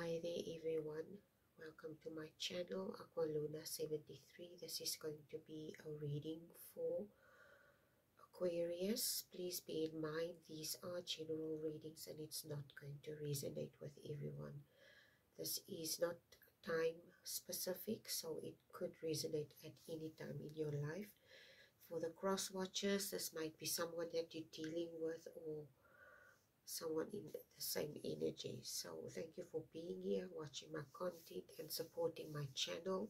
Hi there everyone, welcome to my channel Aqualuna73. This is going to be a reading for Aquarius. Please bear in mind these are general readings and it's not going to resonate with everyone. This is not time specific, so it could resonate at any time in your life. For the cross watchers, this might be someone that you're dealing with or someone in the same energy. So thank you for being here, watching my content and supporting my channel.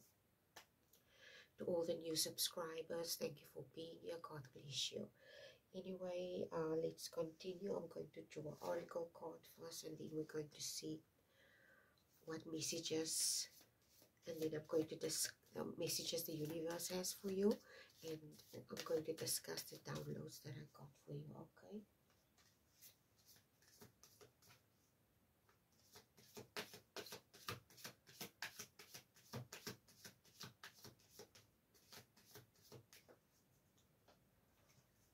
To all the new subscribers, thank you for being here. God bless you. Anyway, let's continue. I'm going to draw an oracle card first and then we're going to see what messages, and then I'm going to discuss messages the universe has for you, and I'm going to discuss the downloads that I got for you. Okay,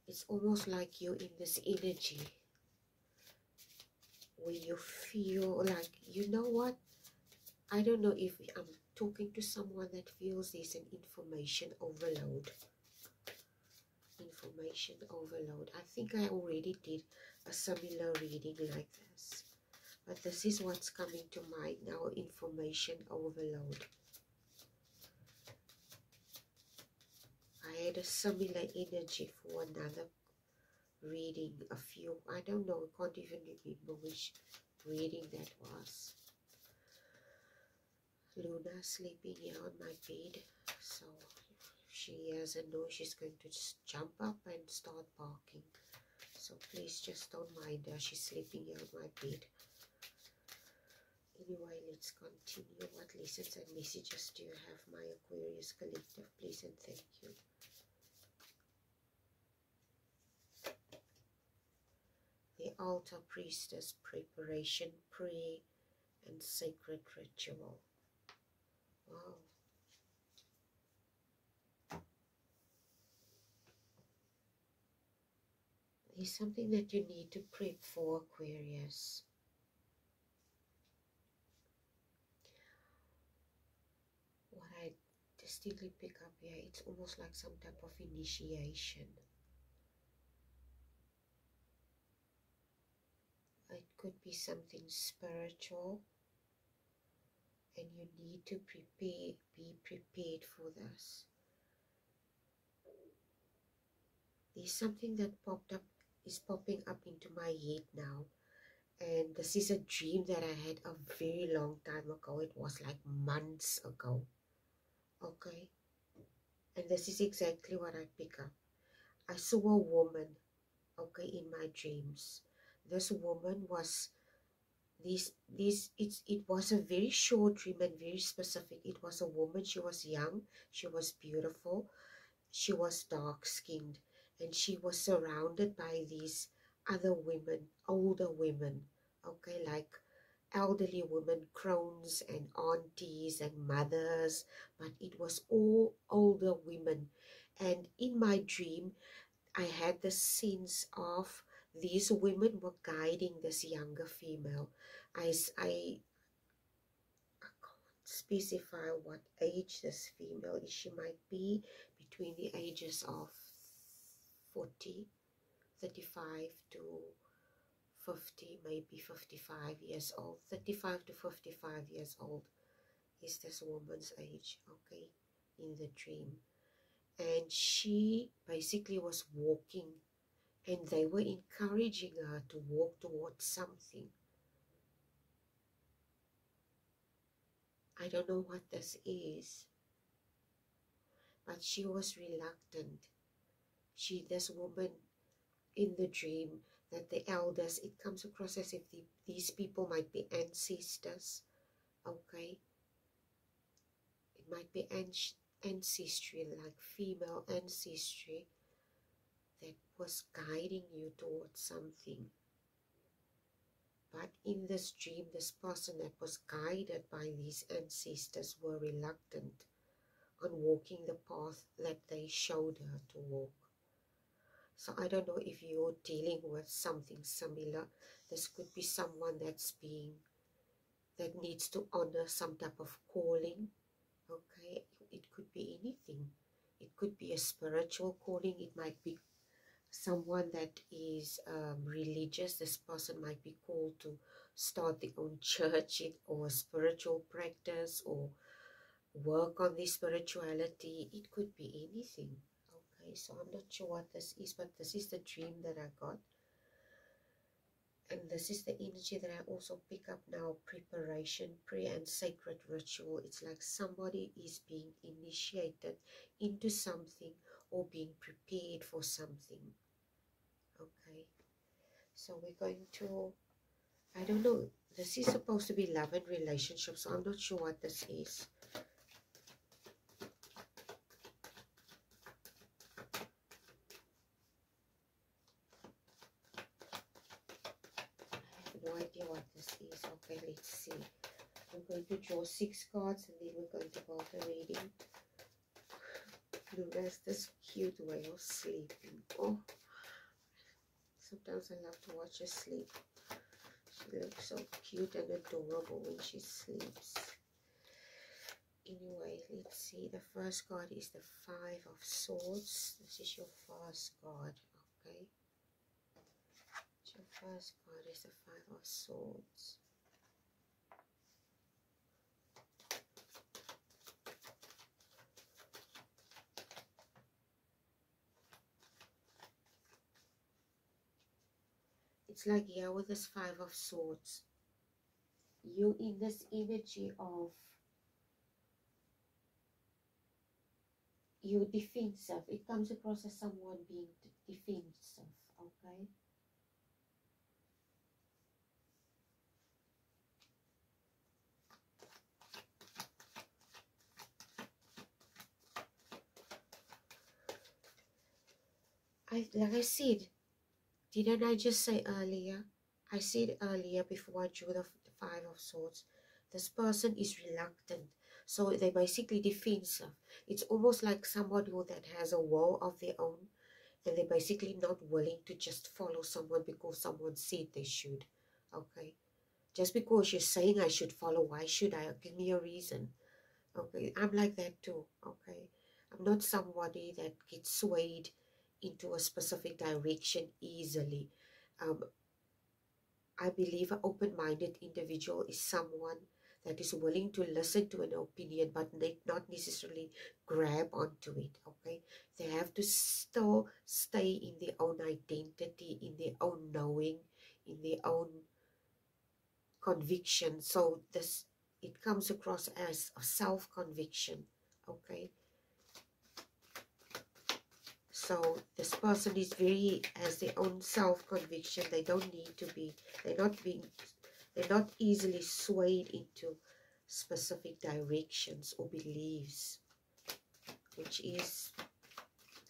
it's almost like you're in this energy where you feel like, you know what, I don't know if I'm talking to someone that feels there's an information overload. Information overload. I think I already did a similar reading like this, but this is what's coming to mind now, information overload. I had a similar energy for another reading, I don't know, I can't even remember which reading that was. Luna sleeping here on my bed, so if she hears a noise, she's going to just jump up and start barking. So please just don't mind her, she's sleeping here on my bed. Anyway, let's continue. What lessons and messages do you have, my Aquarius collective? Please and thank you. The altar priestess, preparation, prayer, and sacred ritual. Wow. There's something that you need to prep for, Aquarius. What I distinctly pick up here, it's almost like some type of initiation. It could be something spiritual, and you need to be prepared for this. There's something that is popping up into my head now, and this is a dream that I had a very long time ago. It was like months ago. Okay, and this is exactly what I pick up. I saw a woman, okay, in my dreams. This woman was it was a very short dream and very specific. It was a woman. She was young, she was beautiful, she was dark skinned, and she was surrounded by these other women, older women, okay, like elderly women, crones and aunties and mothers, but it was all older women. And in my dream, I had the sense of these women were guiding this younger female. I can't specify what age this female is. She might be between the ages of 40, 35 to 50, maybe 55 years old. 35 to 55 years old is this woman's age, okay, in the dream. And she basically was walking, and they were encouraging her to walk towards something. I don't know what this is, but she was reluctant. This woman in the dream, that the elders, it comes across as if these people might be ancestors, okay? It might be ancestry, like female ancestry, that was guiding you towards something. But in this dream, this person that was guided by these ancestors were reluctant on walking the path that they showed her to walk. So I don't know if you're dealing with something similar. This could be someone that's being that needs to honor some type of calling. Okay, it could be anything. It could be a spiritual calling. It might be someone that is religious. This person might be called to start their own church or spiritual practice or work on their spirituality. It could be anything. Okay, so I'm not sure what this is, but this is the dream that I got. And this is the energy that I also pick up now: preparation, prayer, and sacred ritual. It's like somebody is being initiated into something or being prepared for something. Okay, so we're going to, I don't know, this is supposed to be love and relationships, so I'm not sure what this is. No idea what this is. Okay, let's see. I'm going to draw 6 cards and then we're going to go to reading. Luna's this cute whale sleeping. Oh, sometimes I love to watch her sleep. She looks so cute and adorable when she sleeps. Anyway, let's see. The first card is the 5 of Swords. This is your first card. Okay. Your first card is the 5 of Swords. It's like here with this 5 of Swords, you in this energy of you defensive. It comes across as someone being defensive. Okay. Like I said, didn't I just say earlier? I said earlier before I drew the 5 of Swords, this person is reluctant. So they're basically defensive. It's almost like somebody that has a will of their own, and they're basically not willing to just follow someone because someone said they should. Okay? Just because you're saying I should follow, why should I? Give me a reason. Okay? I'm like that too. Okay? I'm not somebody that gets swayed into a specific direction easily. I believe an open-minded individual is someone that is willing to listen to an opinion but not necessarily grab onto it. Okay, they have to still stay in their own identity, in their own knowing, in their own conviction. So it comes across as a self-conviction. Okay, so this person is has their own self-conviction. They don't need to be, they're not easily swayed into specific directions or beliefs, which is,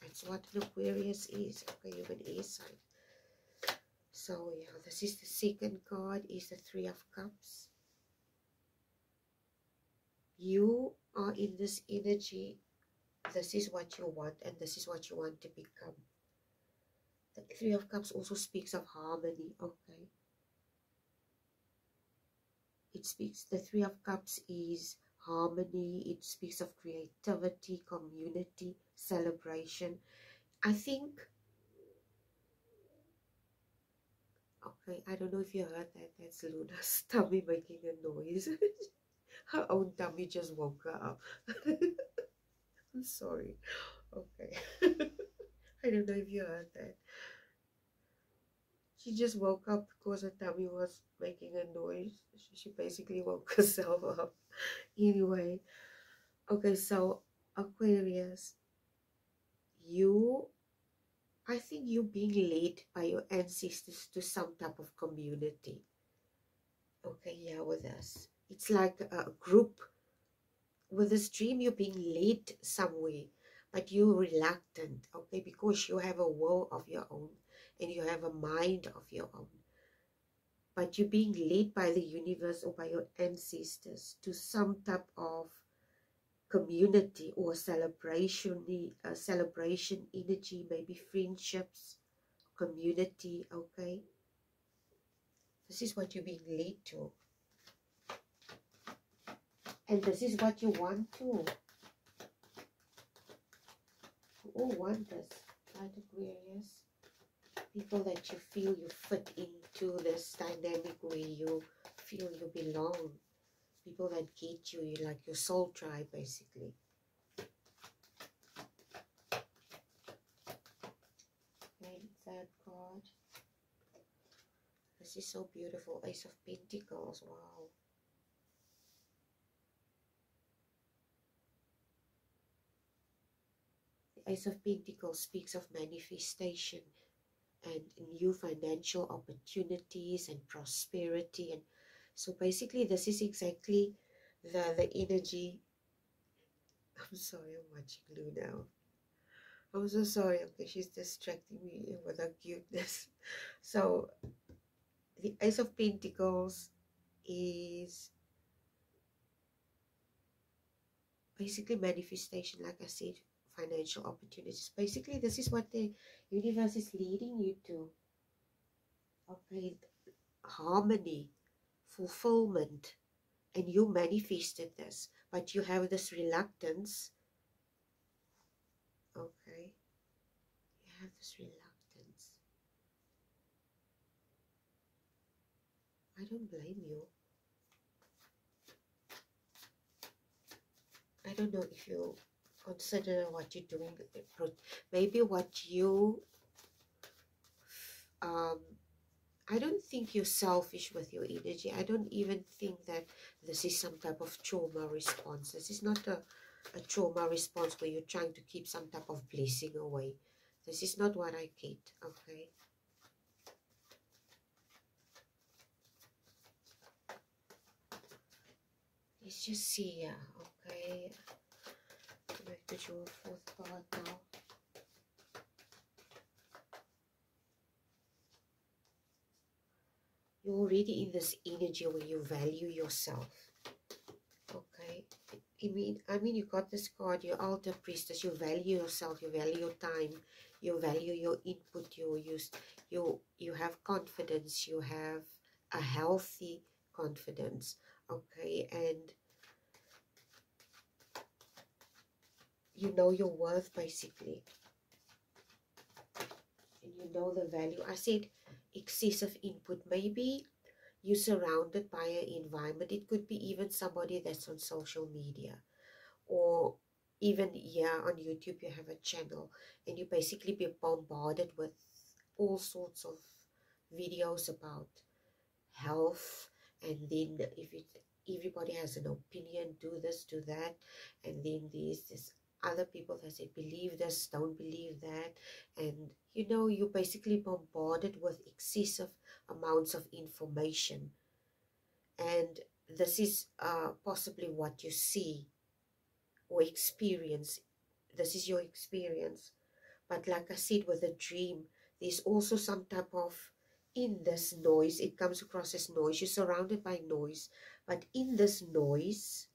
that's what an Aquarius is. Okay, you're an air sign. So yeah, this is the second card, is the 3 of Cups. You are in this energy. This is what you want, and this is what you want to become. The 3 of Cups also speaks of harmony. Okay, it speaks, the 3 of Cups is harmony. It speaks of creativity, community, celebration. I think, okay, I don't know if you heard that. That's Luna's tummy making a noise. Her own tummy just woke her up. I'm sorry. Okay. I don't know if you heard that. She just woke up because her tummy was making a noise. She basically woke herself up. Anyway, okay, so Aquarius, I think you're being led by your ancestors to some type of community. Okay, yeah, with us. It's like a group. With this dream, you're being led somewhere, but you're reluctant, okay, because you have a will of your own and you have a mind of your own. But you're being led by the universe or by your ancestors to some type of community or celebration energy, maybe friendships, community. Okay, this is what you're being led to. And this is what you want too. You all want this, right, Aquarius? People that you feel you fit into this dynamic where you feel you belong. People that get you, you like your soul tribe, basically. Okay, third card. This is so beautiful. Ace of Pentacles. Wow. The Ace of Pentacles speaks of manifestation and new financial opportunities and prosperity. And so basically this is exactly the energy. I'm sorry, I'm watching Lou now. I'm so sorry. Okay, she's distracting me with her cuteness. So the Ace of Pentacles is basically manifestation, like I said, financial opportunities. Basically, this is what the universe is leading you to. Okay, harmony, fulfillment, and you manifested this, but you have this reluctance. Okay, you have this reluctance. I don't blame you. I don't know if you consider what you're doing, maybe what you I don't think you're selfish with your energy. I don't even think that this is some type of trauma response. This is not a trauma response where you're trying to keep some type of blessing away. This is not what I get, okay? Let's just see here, okay? I'm going to draw a fourth card now. You're already in this energy where you value yourself. Okay. I mean you got this card, your altar priestess, you value yourself, you value your time, you value your input, you have confidence, you have a healthy confidence. Okay, and you know your worth basically. And you know the value. I said excessive input. Maybe you're surrounded by an environment. It could be even somebody that's on social media, or even here on YouTube you have a channel and you basically be bombarded with all sorts of videos about health, and then everybody has an opinion, do this, do that, and then there's this other people that say believe this, don't believe that, and you know you're basically bombarded with excessive amounts of information, and this is possibly what you see or experience. This is your experience. But like I said, with a dream, there's also some type of, in this noise, it comes across as noise. You're surrounded by noise, but in this noise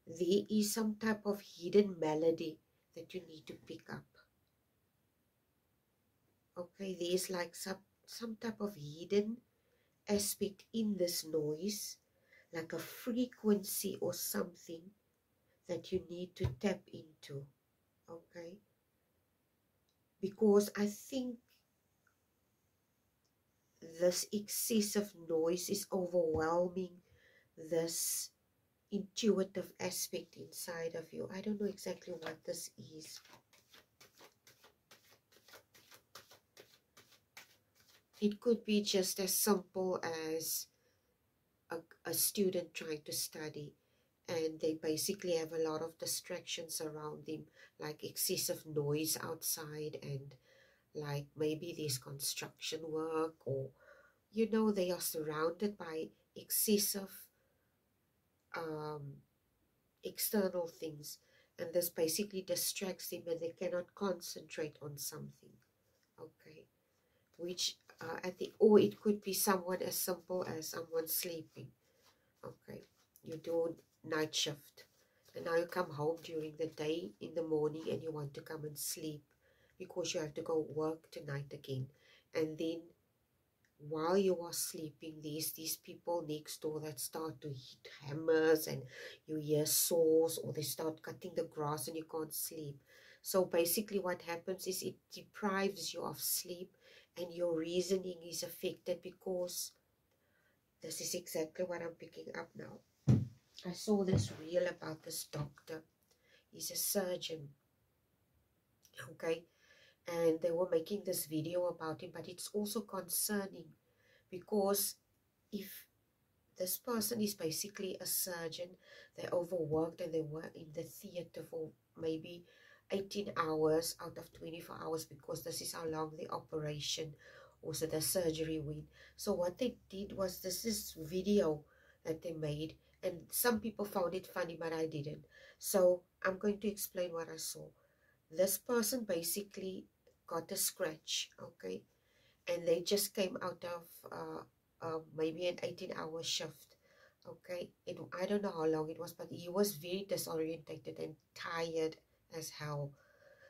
there is some type of hidden melody that you need to pick up. Okay, there's like some type of hidden aspect in this noise, like a frequency or something that you need to tap into. Okay, because I think this excessive noise is overwhelming this intuitive aspect inside of you. I don't know exactly what this is. It could be just as simple as a student trying to study, and they basically have a lot of distractions around them, like excessive noise outside, and like maybe there's construction work, or you know they are surrounded by excessive external things, and this basically distracts them and they cannot concentrate on something. Okay, which or it could be someone as simple as someone sleeping. Okay, you do night shift and now you come home during the day in the morning and you want to come and sleep because you have to go work tonight again, and then while you are sleeping, there's these people next door that start to hit hammers, and you hear saws, or they start cutting the grass and you can't sleep. So basically what happens is it deprives you of sleep, and your reasoning is affected, because this is exactly what I'm picking up now. I saw this reel about this doctor. He's a surgeon, okay? And they were making this video about him, but it's also concerning, because if this person is basically a surgeon, they overworked and they were in the theater for maybe 18 hours out of 24 hours, because this is how long the operation, also the surgery went. So what they did was, this is video that they made, and some people found it funny, but I didn't. So I'm going to explain what I saw. This person basically got a scratch, okay, and they just came out of maybe an 18-hour shift, okay. I don't know how long it was, but he was very disorientated and tired as hell.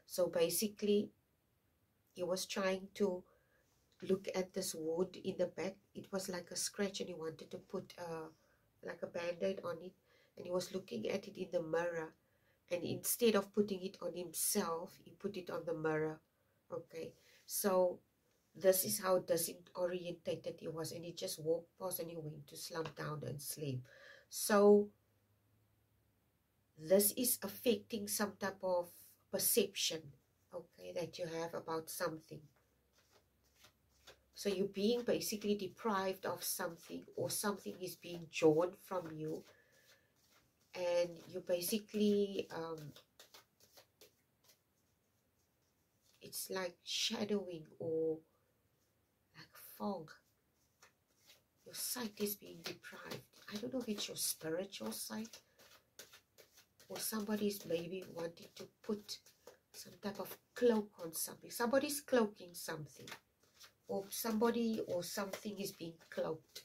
So basically he was trying to look at this wound in the back. It was like a scratch, and he wanted to put like a band-aid on it, and he was looking at it in the mirror, and instead of putting it on himself, he put it on the mirror, okay. So this is how disorientated he was, and he just walked past and he went to slump down and sleep. So this is affecting some type of perception, okay, that you have about something. So you're being basically deprived of something, or something is being drawn from you, and you basically it's like shadowing, or like fog. Your sight is being deprived. I don't know if it's your spiritual sight, or somebody's maybe wanting to put some type of cloak on something. Somebody's cloaking something, or somebody or something is being cloaked.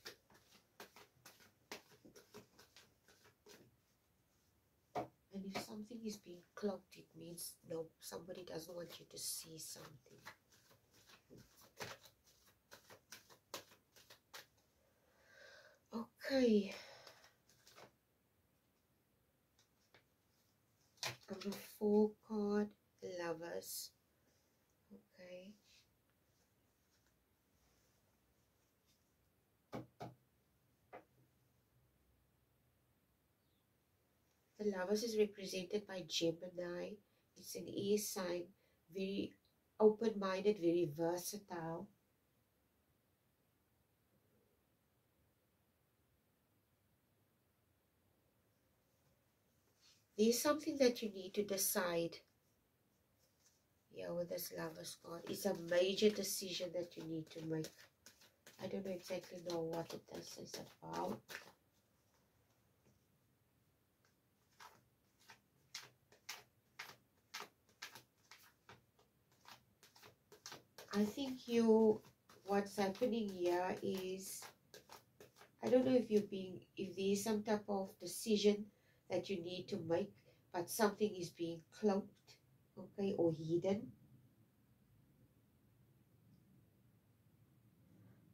And if something is being cloaked, it means no, somebody doesn't want you to see something. Okay. Number 4 card, Lovers. Okay. The Lovers is represented by Gemini. It's an air sign, very open-minded, very versatile. There's something that you need to decide. Yeah, with this Lovers card, it's a major decision that you need to make. I don't exactly know what this is about. I think what's happening here is, I don't know if if there's some type of decision that you need to make, but something is being cloaked, okay, or hidden.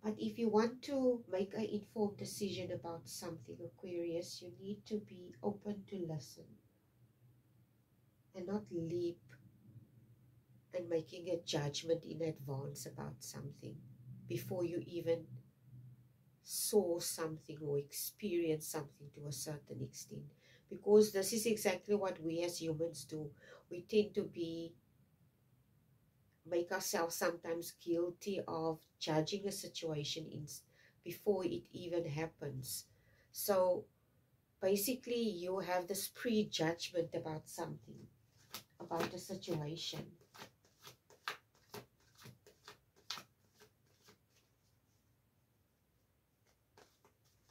But if you want to make an informed decision about something, Aquarius, you need to be open to listen and not leap and making a judgment in advance about something before you even saw something or experienced something to a certain extent. Because this is exactly what we as humans do. We tend to make ourselves sometimes guilty of judging a situation before it even happens. So basically you have this prejudgment about something, about a situation.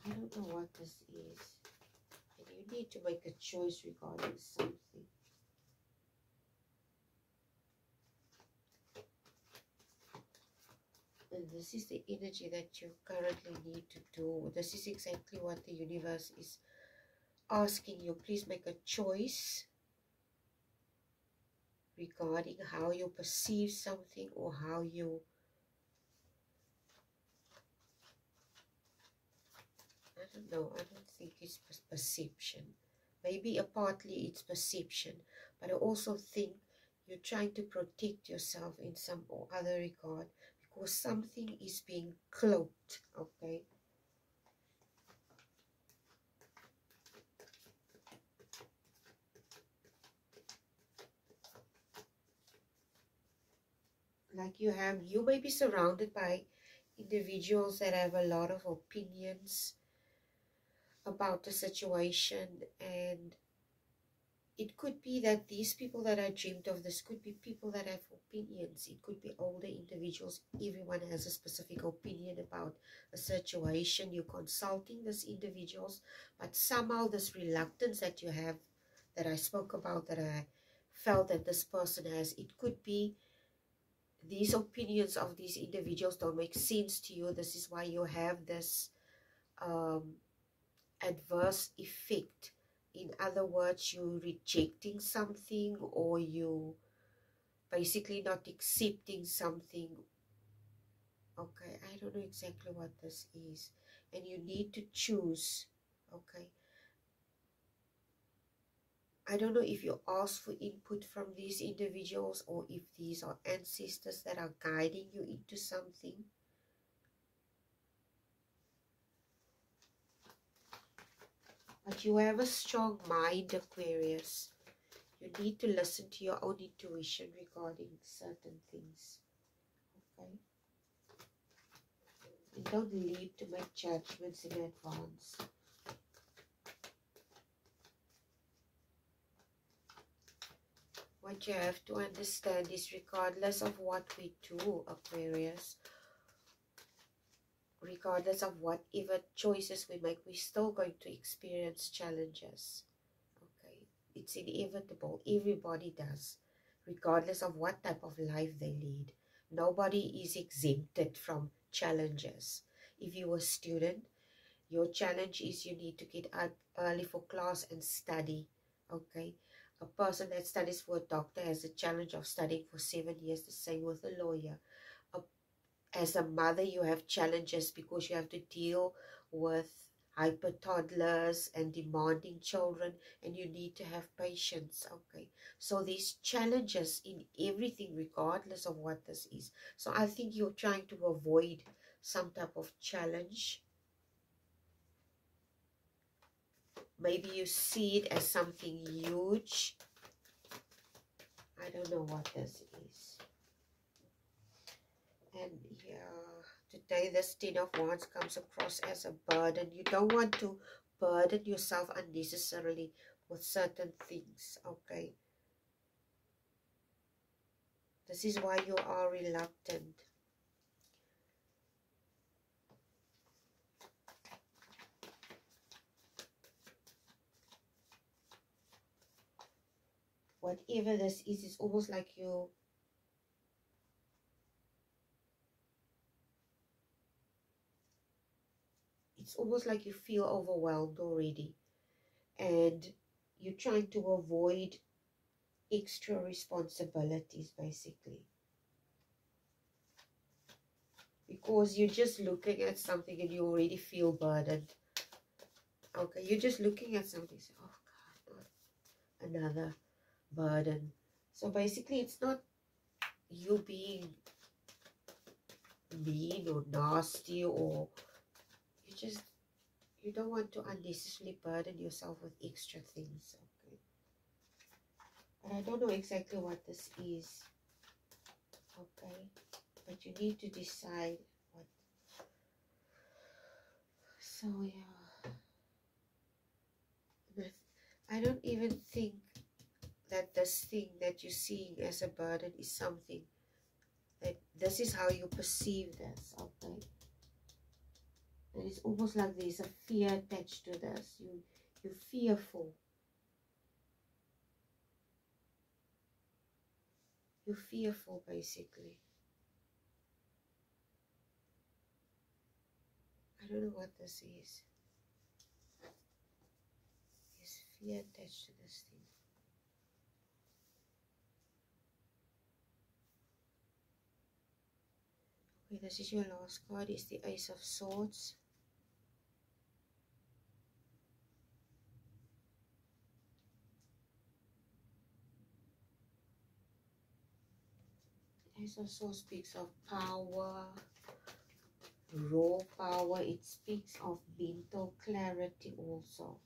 I don't know what this is. And you need to make a choice regarding something. And this is the energy that you currently need to do. This is exactly what the universe is asking you. Please make a choice regarding how you perceive something, or how you don't know. I don't think it's perception. Maybe partly it's perception, but I also think you're trying to protect yourself in some or other regard because something is being cloaked, okay? Like you may be surrounded by individuals that have a lot of opinions about the situation, and it could be that these people that are dreamed of this could be people that have opinions. It could be older individuals. Everyone has a specific opinion about a situation. You're consulting these individuals, but somehow this reluctance that you have, that I spoke about, that I felt that this person has, it could be these opinions of these individuals don't make sense to you. This is why you have this adverse effect. In other words, you rejecting something, or you basically not accepting something. Okay, I don't know exactly what this is, and you need to choose. Okay, I don't know if you ask for input from these individuals or if these are ancestors that are guiding you into something. But you have a strong mind, Aquarius. You need to listen to your own intuition regarding certain things. Okay? And don't leap to make judgments in advance. What you have to understand is, regardless of what we do, Aquarius, regardless of whatever choices we make, we're still going to experience challenges. Okay? It's inevitable. Everybody does, regardless of what type of life they lead. Nobody is exempted from challenges. If you're a student, your challenge is you need to get up early for class and study. Okay? A person that studies for a doctor has a challenge of studying for 7 years, the same with a lawyer. As a mother, you have challenges because you have to deal with hyper toddlers and demanding children, and you need to have patience. Okay, so these challenges in everything, regardless of what this is. So I think you're trying to avoid some type of challenge. Maybe you see it as something huge. I don't know what this is. And yeah, today this 10 of Wands comes across as a burden. You don't want to burden yourself unnecessarily with certain things, okay? This is why you are reluctant. Whatever this is, it's almost like it's almost like you feel overwhelmed already. And you're trying to avoid extra responsibilities, basically. Because you're just looking at something and you already feel burdened. Okay, you're just looking at something, so, oh God, not another burden. So basically, it's not you being mean or nasty, or you don't want to unnecessarily burden yourself with extra things. Okay, but I don't know exactly what this is. Okay, but you need to decide what. So yeah, I don't even think that this thing that you're seeing as a burden is something that this is how you perceive this. Okay, and it's almost like there's a fear attached to this. You're fearful. You're fearful, basically. I don't know what this is. There's fear attached to this thing. Okay, this is your last card. It's the Ace of Swords. Ace of Swords speaks of power, raw power. It speaks of mental clarity also.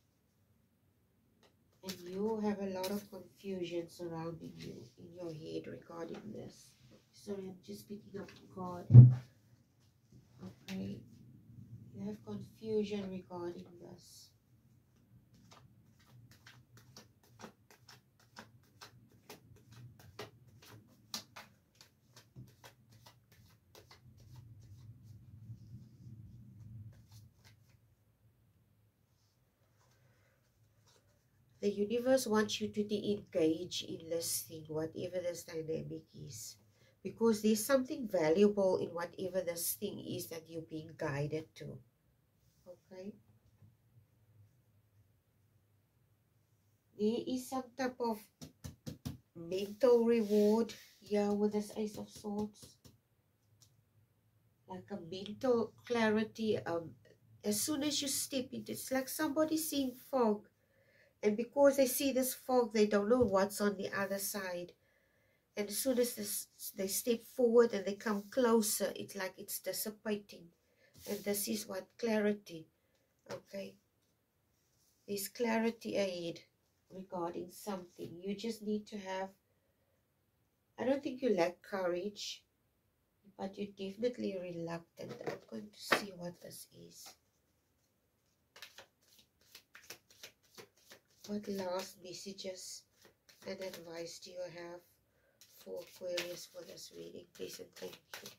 And you have a lot of confusion surrounding you in your head regarding this. Sorry, I'm just picking up God. Okay. You have confusion regarding this. The universe wants you to engage in this thing, whatever this dynamic is. Because there's something valuable in whatever this thing is that you're being guided to. Okay? There is some type of mental reward here with this Ace of Swords. Like a mental clarity. As soon as you step into it, it's like somebody seeing fog. And because they see this fog, they don't know what's on the other side. And as soon as they step forward and they come closer, it's like it's dissipating. And this is what clarity, okay? There's clarity ahead regarding something. You just need to have, I don't think you lack courage, but you're definitely reluctant. I'm going to see what this is. What last messages and advice do you have for Aquarius for this reading? Please and thank you.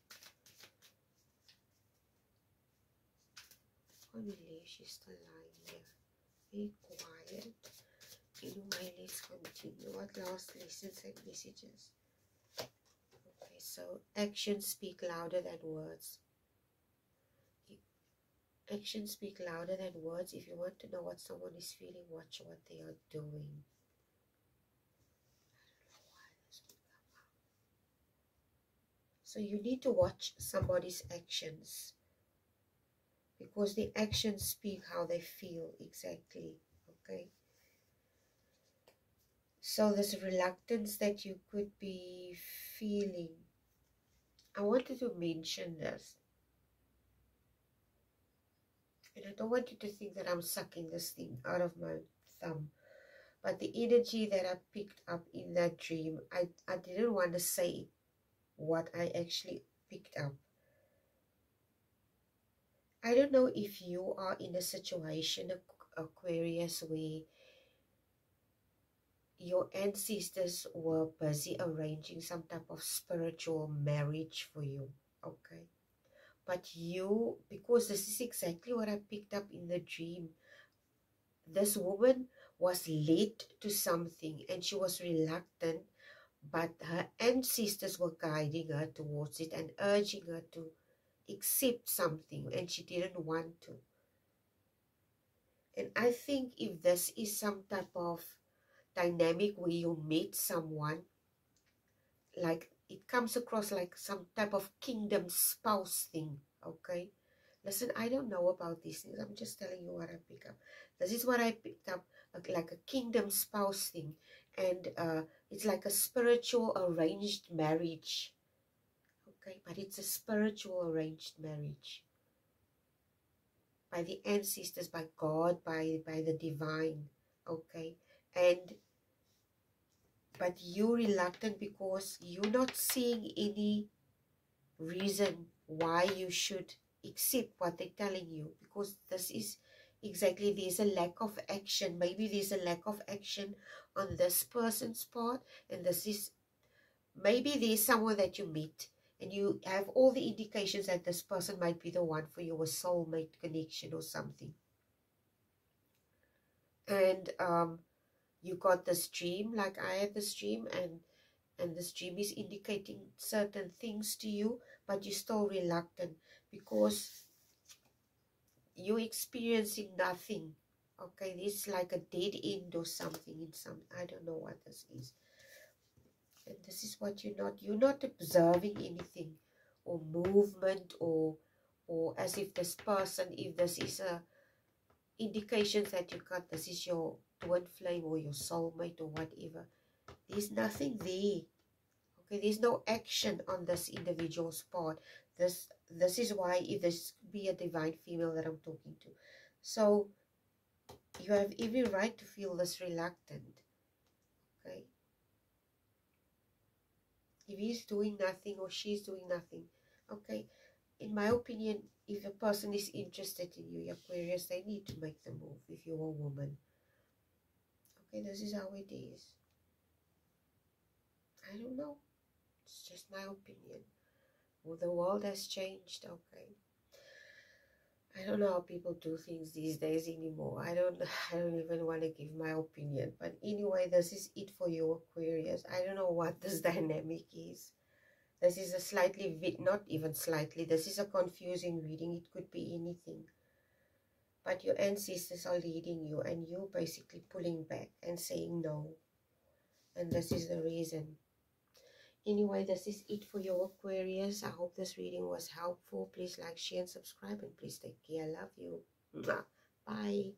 I can't believe she's still lying here. Be quiet. Anyway, let's continue. What last lessons and messages? Okay, so actions speak louder than words. Actions speak louder than words. If you want to know what someone is feeling, watch what they are doing. So you need to watch somebody's actions, because the actions speak how they feel exactly, okay? So this reluctance that you could be feeling, I wanted to mention this. And I don't want you to think that I'm sucking this thing out of my thumb. But the energy that I picked up in that dream, I didn't want to say what I actually picked up. I don't know if you are in a situation, Aquarius, where your ancestors were busy arranging some type of spiritual marriage for you, okay? But you, because this is exactly what I picked up in the dream, this woman was led to something and she was reluctant, but her ancestors were guiding her towards it and urging her to accept something, and she didn't want to. And I think if this is some type of dynamic where you meet someone, like it comes across like some type of kingdom spouse thing, okay? Listen, I don't know about these things. I'm just telling you what I pick up. This is what I picked up, like a kingdom spouse thing. And it's like a spiritual arranged marriage. Okay, but it's a spiritual arranged marriage. By the ancestors, by God, by the divine. Okay, but you're reluctant because you're not seeing any reason why you should accept what they're telling you, because this is exactly, there's a lack of action. Maybe there's a lack of action on this person's part, and this is, maybe there's someone that you meet and you have all the indications that this person might be the one for you, a soulmate connection or something, and you got this dream like I had this dream, and this dream is indicating certain things to you, but you're still reluctant because you're experiencing nothing. Okay, this is like a dead end or something in some, I don't know what this is. And this is what you're not observing anything or movement or as if this person, if this is a indications that you got, this is your twin flame or your soulmate or whatever. There's nothing there. Okay, there's no action on this individual's part. This is why if this be a divine female that I'm talking to. So you have every right to feel this reluctant. Okay. If he's doing nothing or she's doing nothing, okay, in my opinion, if a person is interested in you, Aquarius, they need to make the move if you're a woman. Okay, this is how it is. I don't know. It's just my opinion. Well, the world has changed, okay. I don't know how people do things these days anymore. I don't I don't even want to give my opinion. But anyway, this is it for you, Aquarius. I don't know what this dynamic is. This is a slightly, not even slightly, this is a confusing reading. It could be anything. But your ancestors are leading you and you're basically pulling back and saying no. And this is the reason. Anyway, this is it for your Aquarius. I hope this reading was helpful. Please like, share, and subscribe. And please take care. I love you. Bye.